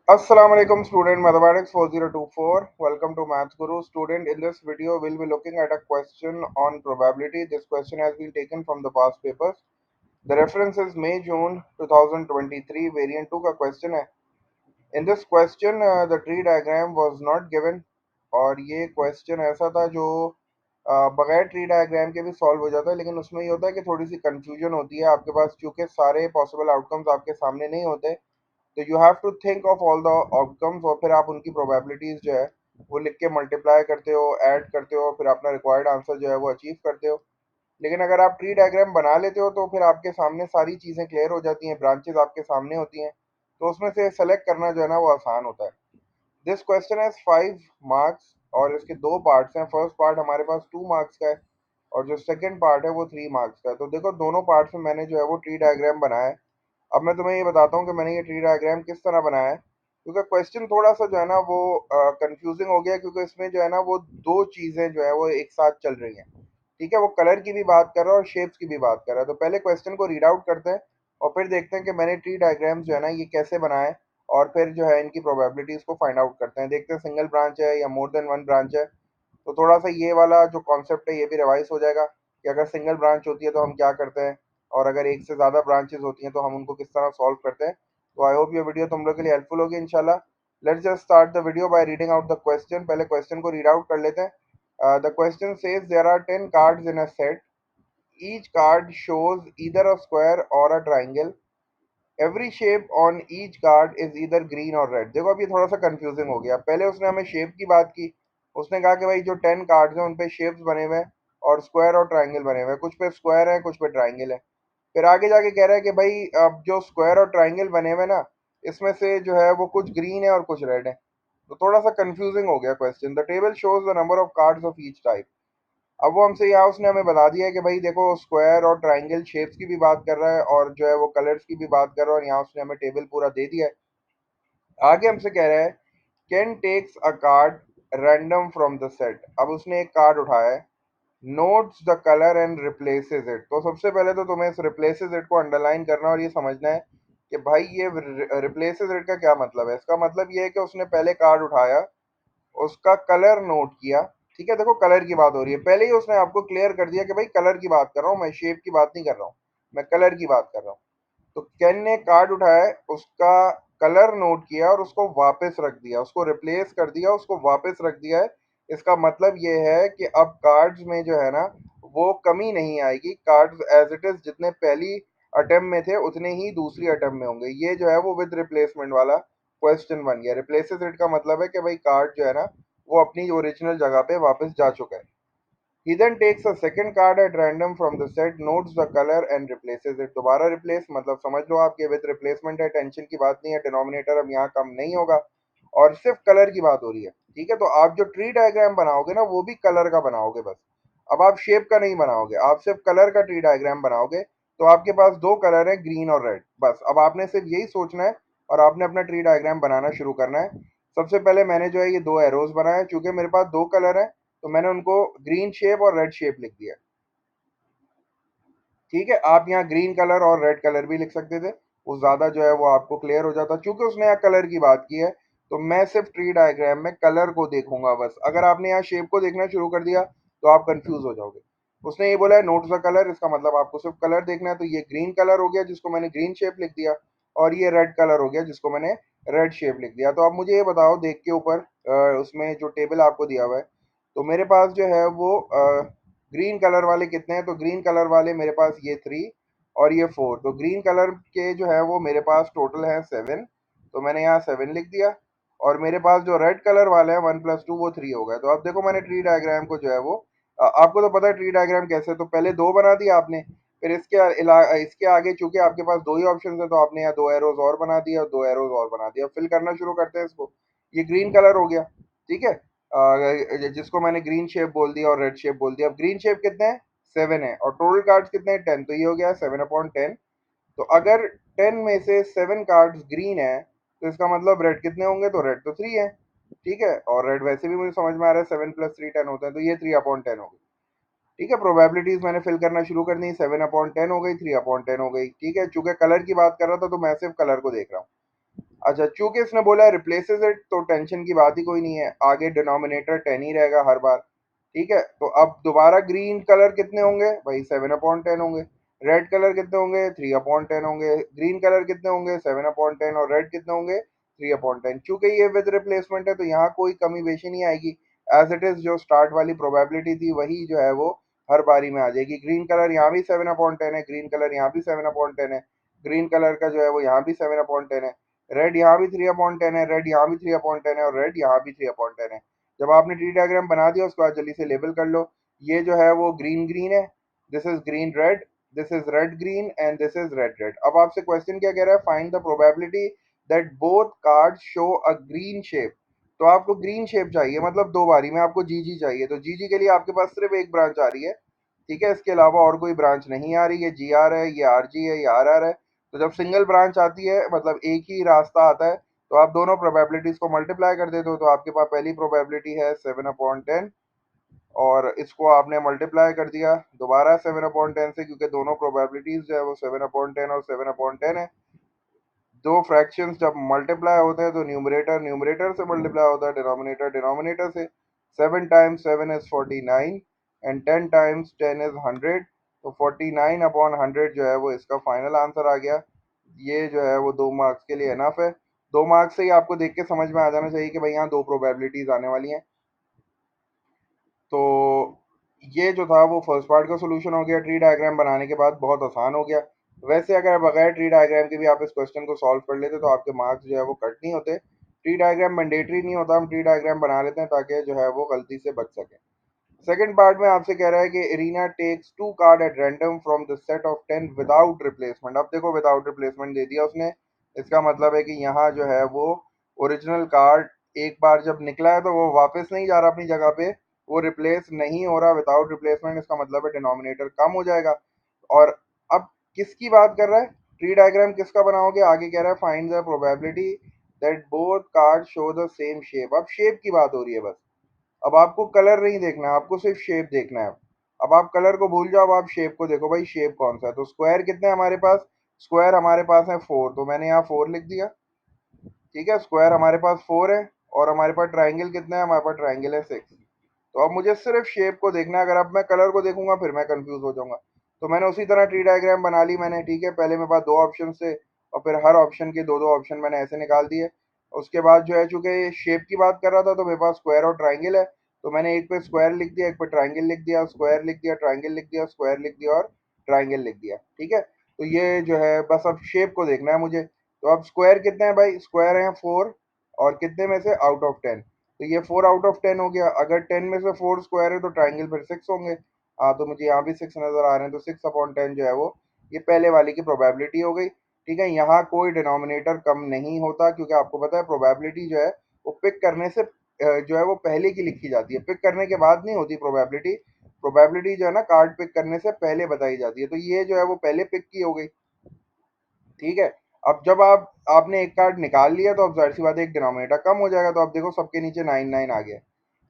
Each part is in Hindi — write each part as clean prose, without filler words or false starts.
Assalamu alaikum student mathematics 4024. Welcome to Maths Guru. Student, in this video we'll be looking at a question on probability. This question has been taken from the past papers. The reference is May June 2023 variant 2 का question है. In this question the tree diagram was not given और ये question ऐसा था जो बगैर ट्री डायग्राम के भी सॉल्व हो जाता है, लेकिन उसमें ये होता है कि थोड़ी सी कंफ्यूजन होती है आपके पास, क्योंकि सारे पॉसिबल आउटकम्स आपके सामने नहीं होते. तो you have to think of all the outcomes और फिर आप उनकी प्रोबेबिलिटीज जो है वो लिख के मल्टीप्लाई करते हो, ऐड करते हो, फिर अपना रिक्वायर्ड आंसर जो है वो अचीव करते हो. लेकिन अगर आप ट्री डायग्राम बना लेते हो तो फिर आपके सामने सारी चीज़ें क्लियर हो जाती हैं, ब्रांचेस आपके सामने होती हैं, तो उसमें से सेलेक्ट करना जो है ना वो आसान होता है. दिस क्वेश्चन हैज 5 मार्क्स और इसके दो पार्ट्स हैं. फर्स्ट पार्ट हमारे पास 2 मार्क्स का है और जो सेकंड पार्ट है वो 3 मार्क्स का है. तो देखो दोनों पार्ट्स में मैंने जो है वो ट्री डायग्राम बनाया है. अब मैं तुम्हें ये बताता हूँ कि मैंने ये ट्री डायग्राम किस तरह बनाया है, क्योंकि क्वेश्चन थोड़ा सा जो है ना वो कंफ्यूजिंग हो गया, क्योंकि इसमें जो है ना वो दो चीज़ें जो है वो एक साथ चल रही हैं. ठीक है, वो कलर की भी बात कर रहा है और शेप्स की भी बात कर रहा है. तो पहले क्वेश्चन को रीड आउट करते हैं और फिर देखते हैं कि मैंने ट्री डायग्राम्स जो है ना ये कैसे बनाए, और फिर जो है इनकी प्रोबेबिलिटीज को फाइंड आउट करते हैं. देखते हैं सिंगल ब्रांच है या मोर देन वन ब्रांच है. तो थोड़ा सा ये वाला जो कॉन्सेप्ट है ये भी रिवाइज हो जाएगा कि अगर सिंगल ब्रांच होती है तो हम क्या करते हैं, और अगर एक से ज़्यादा ब्रांचेस होती हैं तो हम उनको किस तरह सॉल्व करते हैं. तो आई होप ये वीडियो तुम लोग के लिए हेल्पफुल होगी इंशाल्लाह. Let's just start the video by reading out the question. पहले क्वेश्चन को रीड आउट कर लेते हैं. The question says there are 10 cards in a set. Each card shows either a square or a triangle. Every shape on each card is either green or red. देखो अब ये थोड़ा सा कंफ्यूजिंग हो गया. पहले उसने हमें शेप की बात की. उसने कहा कि भाई जो 10 कार्ड्स हैं उन पे शेप्स बने हुए हैं और स्क्वायर और ट्राइंगल बने हुए हैं. कुछ पे स्क्वायर है, कुछ पे ट्राइंगल है. फिर आगे जाके कह रहा है कि भाई अब जो स्क्वायर और ट्राइंगल बने हुए हैं ना, इसमें से जो है वो कुछ ग्रीन है और कुछ रेड है. तो थोड़ा सा कंफ्यूजिंग हो गया question. The table shows the number of cards of each type. अब वो हमसे यहाँ उसने हमें बता दिया है कि भाई देखो स्क्वायर और ट्राइंगल शेप्स की भी बात कर रहा है और जो है वो कलर्स की भी बात कर रहा है, और यहाँ उसने हमें टेबल पूरा दे दिया है. आगे हमसे कह रहा है Ken takes a card random from the set. अब उसने एक कार्ड उठाया है. Notes the colour and replaces it. तो सबसे पहले तो तुम्हें इस रिप्लेसेस इट को अंडरलाइन करना और ये समझना है कि भाई ये रिप्लेसेस इट का क्या मतलब है. इसका मतलब ये है कि उसने पहले कार्ड उठाया, उसका कलर नोट किया. ठीक है, देखो कलर की बात हो रही है. पहले ही उसने आपको क्लियर कर दिया कि भाई कलर की बात कर रहा हूँ मैं, शेप की बात नहीं कर रहा हूँ, मैं कलर की बात कर रहा हूँ. तो केन ने कार्ड उठाया है, उसका कलर नोट किया और उसको वापस रख दिया, उसको रिप्लेस कर दिया, उसको वापस रख दिया है. इसका मतलब ये है कि अब कार्ड्स में जो है ना वो कमी नहीं आएगी. कार्ड्स एज इट इज जितने पहली अटेम्प्ट में थे उतने ही दूसरी अटेम्प्ट में होंगे. ये जो है वो विद रिप्लेसमेंट वाला क्वेश्चन बन गया. रिप्लेसेस इट का मतलब है कि भाई कार्ड जो है ना वो अपनी ओरिजिनल जगह पे वापस जा चुका है. He then takes a second card at random from the set, notes the color and replaces it. दोबारा रिप्लेस मतलब समझ लो आप ये विद रिप्लेसमेंट है, टेंशन की बात नहीं है. डिनोमिनेटर अब यहाँ कम नहीं होगा और सिर्फ कलर की बात हो रही है. ठीक है, तो आप जो ट्री डायग्राम बनाओगे ना वो भी कलर का बनाओगे बस. अब आप शेप का नहीं बनाओगे, आप सिर्फ कलर का ट्री डायग्राम बनाओगे. तो आपके पास दो कलर है, ग्रीन और रेड. बस अब आपने सिर्फ यही सोचना है और आपने अपना ट्री डायग्राम बनाना शुरू करना है. सबसे पहले मैंने जो है ये दो एरोज बनाए, चूंकि मेरे पास दो कलर है तो मैंने उनको ग्रीन शेप और रेड शेप लिख दिया. ठीक है, आप यहाँ ग्रीन कलर और रेड कलर भी लिख सकते थे, वो ज़्यादा जो है वो आपको क्लियर हो जाता. चूंकि उसने यहाँ कलर की बात की है तो मैं सिर्फ ट्री डायग्राम में कलर को देखूंगा बस. अगर आपने यहाँ शेप को देखना शुरू कर दिया तो आप कंफ्यूज हो जाओगे. उसने ये बोला है नोट्स द कलर, इसका मतलब आपको सिर्फ कलर देखना है. तो ये ग्रीन कलर हो गया जिसको मैंने ग्रीन शेप लिख दिया, और ये रेड कलर हो गया जिसको मैंने रेड शेप लिख दिया. तो अब मुझे ये बताओ, देख के ऊपर उसमें जो टेबल आपको दिया हुआ है, तो मेरे पास जो है वो ग्रीन कलर वाले कितने हैं. तो ग्रीन कलर वाले मेरे पास ये 3 और ये 4. तो ग्रीन कलर के जो है वो मेरे पास टोटल है 7. तो मैंने यहाँ 7 लिख दिया. और मेरे पास जो रेड कलर वाले हैं 1 + 2 वो 3 हो गए. तो अब देखो मैंने ट्री डायग्राम को जो है वो आपको तो पता है ट्री डायग्राम कैसे. तो पहले दो बना दिया आपने, फिर इसके आगे चूंकि आपके पास दो ही ऑप्शन है तो आपने यहाँ दो एरोज और बना दिया और दो एरोज और बना दिया. फिल करना शुरू करते हैं इसको. ये ग्रीन कलर हो गया. ठीक है, जिसको मैंने ग्रीन शेप बोल दिया और रेड शेप बोल दिया. अब ग्रीन शेप कितने हैं, 7 है, और टोटल कार्ड्स कितने हैं, 10. तो ये हो गया 7/10. तो अगर 10 में से 7 कार्ड्स ग्रीन है तो इसका मतलब रेड कितने होंगे, तो रेड तो 3 है. ठीक है, और रेड वैसे भी मुझे समझ में आ रहा है 7 + 3 10 होते हैं, तो ये 3/10 हो गई. ठीक है, प्रोबेबिलिटीज मैंने फिल करना शुरू कर दी. 7/10 हो गई, 3/10 हो गई. ठीक है, चूंकि कलर की बात कर रहा था तो मैं सिर्फ कलर को देख रहा हूँ. अच्छा, चूंकि इसने बोला है रिप्लेसेस इट, तो टेंशन की बात ही कोई नहीं है, आगे डिनोमिनेटर 10 ही रहेगा हर बार। ठीक है, तो अब दोबारा ग्रीन कलर कितने होंगे भाई, 7/10 होंगे। रेड कलर कितने होंगे, 3/10 होंगे। ग्रीन कलर कितने होंगे, 7/10। और रेड कितने होंगे, 3/10। चूंकि ये विद रिप्लेसमेंट है तो यहाँ कोई कमी बेशी नहीं आएगी। एज इट इज जो स्टार्ट वाली प्रोबेबिलिटी थी वही जो है वो हर बारी में आ जाएगी। ग्रीन कलर यहाँ भी 7/10 है, ग्रीन कलर यहाँ भी 7/10 है, ग्रीन कलर का जो है वो यहाँ भी 7/10 है। रेड यहाँ भी 3/10 है, रेड यहाँ भी 3/10 है, और रेड यहाँ भी 3/10 है। जब आपने ट्री डायग्राम बना दिया उसके बाद जल्दी से लेबल कर लो। ये जो है वो ग्रीन ग्रीन है, this is green red, this is red green and this is red red. अब आपसे क्वेश्चन क्या कह रहा है, find the probability that both card show a green shape. तो आपको ग्रीन शेप चाहिए, मतलब दो बारी में आपको जी जी चाहिए, तो जी जी के लिए आपके पास सिर्फ एक ब्रांच आ रही है। ठीक है, इसके अलावा और कोई ब्रांच नहीं आ रही है। जी आर है, ये आर जी है, ये आर आर है। तो जब सिंगल ब्रांच आती है मतलब एक ही रास्ता आता है, तो आप दोनों प्रोबेबिलिटीज को मल्टीप्लाई कर देते हो, तो आपके पास पहली प्रोबेबिलिटी है 7/10, और इसको आपने मल्टीप्लाई कर दिया दोबारा 7/10 से, क्योंकि दोनों प्रोबेबिलिटीज जो है वो 7/10 और 7/10 है। दो फ्रैक्शंस जब मल्टीप्लाई होते हैं तो न्यूमरेटर न्यूमरेटर से मल्टीप्लाई होता है, डिनोमिनेटर डिनोमिनेटर से। 7 times 7 is 49 and 10 times 10 is 100। तो 49/100 जो है वो इसका फाइनल आंसर आ गया। ये जो है वो 2 मार्क्स के लिए इनफ है। 2 मार्क्स से ही आपको देख के समझ में आ जाना चाहिए कि भाई यहाँ दो प्रोबेबिलिटीज आने वाली हैं। तो ये जो था वो फर्स्ट पार्ट का सोल्यूशन हो गया। ट्री डायग्राम बनाने के बाद बहुत आसान हो गया। वैसे अगर बगैर ट्री डायग्राम के भी आप इस क्वेश्चन को सॉल्व कर लेते तो आपके मार्क्स जो है वो कट नहीं होते। ट्री डायग्राम मैंडेटरी नहीं होता, हम ट्री डायग्राम बना लेते हैं ताकि जो है वो गलती से बच सके। सेकंड पार्ट में आपसे कह रहा है कि Irina takes 2 card at random from the set of 10 without replacement. अब देखो विदाउट रिप्लेसमेंट दे दिया उसने, इसका मतलब है कि यहाँ जो है वो ओरिजिनल कार्ड एक बार जब निकला है तो वो वापस नहीं जा रहा अपनी जगह पे, वो रिप्लेस नहीं हो रहा विदाउट रिप्लेसमेंट। इसका मतलब है डिनोमिनेटर कम हो जाएगा। और अब किसकी बात कर रहा है, ट्री डायग्राम किसका बनाओगे, आगे कह रहा है find the probability that both card show the same shape. अब शेप की बात हो रही है बस। अब आपको कलर नहीं देखना है, आपको सिर्फ शेप देखना है। अब आप कलर को भूल जाओ, अब आप शेप को देखो, भाई शेप कौन सा है। तो स्क्वायर कितने हैं हमारे पास, स्क्वायर हमारे पास है 4, तो मैंने यहाँ 4 लिख दिया। ठीक है, स्क्वायर हमारे पास 4 है। और हमारे पास ट्राइंगल कितना है, हमारे पास ट्राइंगल है 6। तो अब मुझे सिर्फ शेप को देखना है, अगर अब मैं कलर को देखूंगा फिर मैं कंफ्यूज हो जाऊंगा। तो मैंने उसी तरह ट्री डायग्राम बना ली मैंने। ठीक है, पहले मेरे पास दो ऑप्शन थे और फिर हर ऑप्शन के दो दो ऑप्शन मैंने ऐसे निकाल दिए। उसके बाद जो है चूंकि शेप की बात कर रहा था तो मेरे पास स्क्वायर और ट्राइंगल है, तो मैंने एक पे स्क्वायर लिख दिया, एक पे ट्राइंगल लिख दिया, स्क्वायर लिख दिया, ट्राइंगल लिख दिया, स्क्वायर लिख दिया और ट्राइंगल लिख दिया। ठीक है, तो ये जो है बस अब शेप को देखना है मुझे। तो अब स्क्वायर कितने हैं भाई, स्क्वायर हैं 4, और कितने में से, आउट ऑफ 10। तो ये 4 आउट ऑफ 10 हो गया। अगर 10 में से 4 स्क्वायर है तो ट्राइंगल फिर 6 होंगे। हाँ, तो मुझे यहाँ भी 6 नजर आ रहे हैं, तो 6/10 जो है वो ये पहले वाली की प्रोबेबिलिटी हो गई। ठीक है, यहाँ कोई डिनोमिनेटर कम नहीं होता, क्योंकि आपको पता है प्रोबेबिलिटी जो है वो पिक करने से जो है वो पहले की लिखी जाती है, पिक करने के बाद नहीं होती प्रोबेबिलिटी। प्रोबेबिलिटी जो है ना कार्ड पिक करने से पहले बताई जाती है, तो ये जो है वो पहले पिक की हो गई। ठीक है, अब जब आपने एक कार्ड निकाल लिया तो अब जाहिर सी बात है एक डिनोमिनेटर कम हो जाएगा, तो आप देखो सबके नीचे 9 9 आ गया।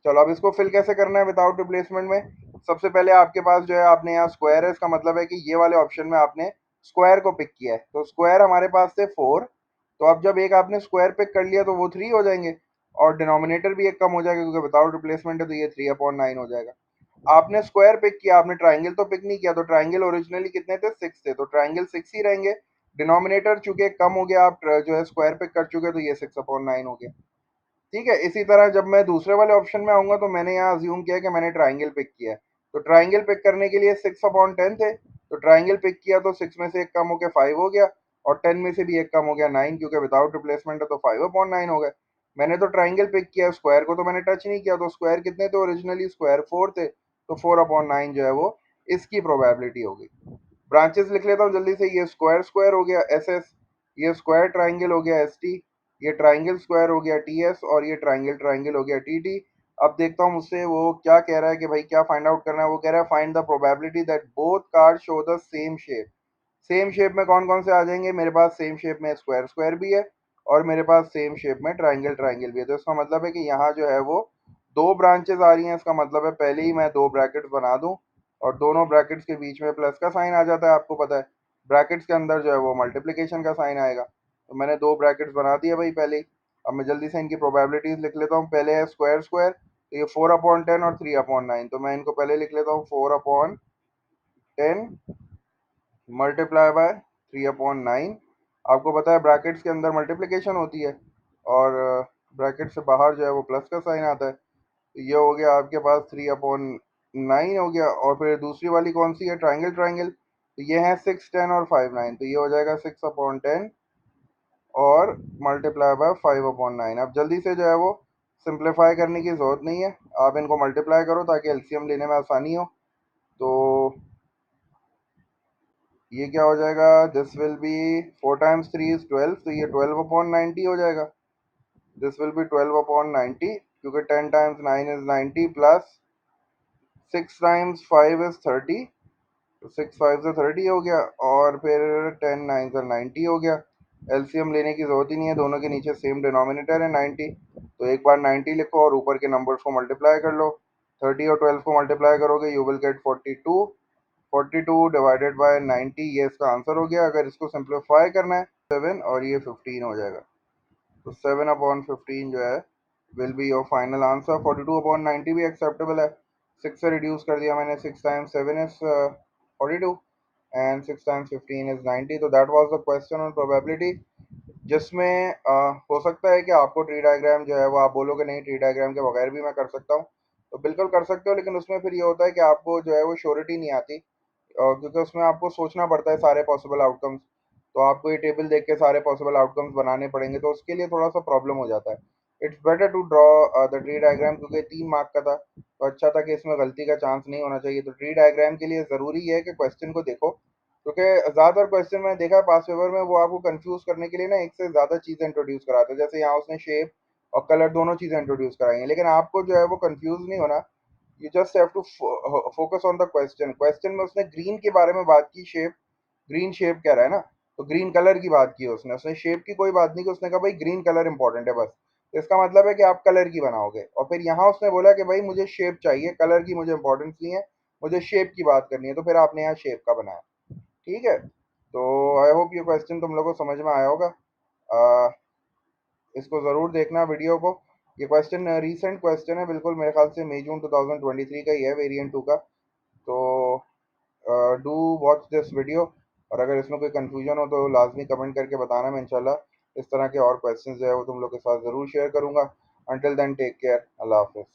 चलो अब इसको फिल कैसे करना है विदाउट रिप्लेसमेंट में। सबसे पहले आपके पास जो है आपने यहाँ स्क्वायर है, इसका मतलब है कि ये वाले ऑप्शन में आपने स्क्वायर को पिक किया है, तो स्क्वायर हमारे पास थे 4। तो अब जब एक आपने स्क्वायर पिक कर लिया तो वो 3 हो जाएंगे, और डिनोमिनेटर भी एक कम हो जाएगा क्योंकि विदाउट रिप्लेसमेंट है, तो ये 3/9 हो जाएगा। आपने स्क्वायर पिक किया, आपने ट्राइंगल तो पिक नहीं किया, तो ट्राइंगल ओरिजिनली कितने थे, 6 थे, तो ट्राइंगल 6 ही रहेंगे। डिनोमिनेटर चूंकि कम हो गया, आप जो है स्क्वायर पिक कर चुके, तो ये 6/9 हो गया। ठीक है, इसी तरह जब मैं दूसरे वाले ऑप्शन में आऊंगा तो मैंने यहाँ अज्यूम किया कि मैंने ट्राइंगल पिक किया है, तो ट्राइंगल पिक करने के लिए 6/10 थे, तो ट्राइंगल पिक किया तो 6 में से एक कम होकर 5 हो गया, और 10 में से भी एक कम हो गया 9, क्योंकि विदाउट रिप्लेसमेंट है तो 5/9 हो गए। मैंने तो ट्राइंगल पिक किया, स्क्वायर को तो मैंने टच नहीं किया, तो स्क्वायर कितने थे ओरिजिनली, स्क्वायर 4 थे, तो 4/9 जो है वो इसकी प्रोबेबिलिटी हो गई। ब्रांचेस लिख लेता हूँ जल्दी से, ये स्क्वायर स्क्वायर हो गया SS, ये स्क्वायर ट्राइंगल हो गया ST, ये ट्राइंगल स्क्वायर हो गया TS, और ये ट्राइंगल ट्राइंगल हो गया TT। अब देखता हूँ मुझसे वो क्या कह रहा है कि भाई क्या फाइंड आउट करना है। वो कह रहा है find the probability that both card show the same shape. Same shape में कौन कौन से आ जाएंगे, मेरे पास सेम शेप में स्क्वायर स्क्वायर भी है, और मेरे पास सेम शेप में ट्राइंगल ट्राइंगल भी है। तो इसका मतलब है कि यहाँ जो है वो दो ब्रांचेस आ रही हैं। इसका मतलब है पहले ही मैं दो ब्रैकेट्स बना दूं, और दोनों ब्रैकेट्स के बीच में प्लस का साइन आ जाता है, आपको पता है। ब्रैकेट्स के अंदर जो है वो मल्टीप्लिकेशन का साइन आएगा। तो मैंने दो ब्रैकेट्स बना दिए भाई पहले ही। अब मैं जल्दी से इनकी प्रोबेबिलिटीज लिख लेता हूँ। पहले है स्क्वायर स्क्वायर, तो ये 4/10 और 3/9। तो मैं इनको पहले लिख लेता हूँ 4/10 मल्टीप्लाई बाय 3/9। आपको पता है ब्रैकेट्स के अंदर मल्टीप्लिकेशन होती है और ब्रैकेट से बाहर जो है वो प्लस का साइन आता है। तो ये हो गया आपके पास 3/9 हो गया। और फिर दूसरी वाली कौन सी है, ट्राइंगल ट्राइंगल, तो ये है 6, 10 और 5/9। तो ये हो जाएगा 6/10 और मल्टीप्लाई बाय 5/9। अब जल्दी से जो है वो सिंप्लीफाई करने की ज़रूरत नहीं है, आप इनको मल्टीप्लाई करो ताकि एलसीएम लेने में आसानी हो। तो ये क्या हो जाएगा, this will be 4 times 3 is 12, तो ये 12/90 हो जाएगा। दिस विल बी 12/90 क्योंकि 10 times 9 is 90 plus 6 times 5 is 30। तो 6 5 से 30 हो गया और फिर 10 9 से 90 हो गया। एलसीएम लेने की जरूरत ही नहीं है, दोनों के नीचे सेम डिनोमिनेटर है 90। तो एक बार 90 लिखो और ऊपर के नंबर्स को मल्टीप्लाई कर लो। 30 और 12 को मल्टीप्लाई करोगे you will get 42। 42 divided by 90, ये इसका आंसर हो गया। अगर इसको सिंप्लीफाई करना है 7 और ये 15 हो जाएगा। तो 7/15 जो है will be your final answer. 42/90 भी एक्सेप्टेबल है। 6 से रिड्यूस कर दिया मैंने, 6 times 7 is 42 and 6 times 15 is 90। तो that was the question on probability, जिसमें हो सकता है कि आपको ट्री डायग्राम जो है वो आप बोलोगे नहीं ट्री डायग्राम के बगैर भी मैं कर सकता हूँ। तो बिल्कुल कर सकते हो, लेकिन उसमें फिर ये होता है कि आपको जो है वो श्योरिटी नहीं आती, क्योंकि उसमें आपको सोचना पड़ता है सारे पॉसिबल आउटकम्स। तो आपको ये टेबल देख के सारे पॉसिबल आउटकम्स बनाने पड़ेंगे, तो उसके लिए थोड़ा सा प्रॉब्लम हो जाता है। It's better to draw the tree diagram, क्योंकि 3 मार्क का था तो अच्छा था कि इसमें गलती का चांस नहीं होना चाहिए। तो ट्री डायग्राम के लिए ज़रूरी है कि क्वेश्चन को देखो, क्योंकि ज़्यादातर क्वेश्चन मैंने देखा है पास पेपर में वो आपको कंफ्यूज करने के लिए ना एक से ज़्यादा चीज़ें इंट्रोड्यूस कराते हैं। जैसे यहाँ उसने शेप और कलर दोनों चीज़ें इंट्रोड्यूस कराई हैं, लेकिन आपको जो है वो कंफ्यूज नहीं होना। You just have to focus on the question. Question में उसने ग्रीन के बारे में बात की, शेप, ग्रीन शेप कह रहा है ना, तो ग्रीन कलर की बात की उसने। उसने शेप की कोई बात नहीं की, उसने कहा भाई ग्रीन कलर इंपॉर्टेंट है बस। तो इसका मतलब है कि आप कलर की बनाओगे। और फिर यहाँ उसने बोला कि भाई मुझे शेप चाहिए, कलर की मुझे इंपॉर्टेंस नहीं है, मुझे शेप की बात करनी है। तो फिर आपने यहाँ शेप का बनाया। ठीक है, तो आई होप ये क्वेश्चन तुम लोगों को समझ में आया होगा। अ, इसको ज़रूर देखना वीडियो को। ये क्वेश्चन रीसेंट क्वेश्चन है, बिल्कुल मेरे ख्याल से मई जून 2023 का ही है, वेरिएंट 2 का। तो डू वॉच दिस वीडियो, और अगर इसमें कोई कंफ्यूजन हो तो लाजमी कमेंट करके बताना। मैं इंशाल्लाह इस तरह के और क्वेश्चंस जो है वो तुम लोग के साथ ज़रूर शेयर करूँगा। अंटिल देन टेक केयर, अल्लाह हाफिज़।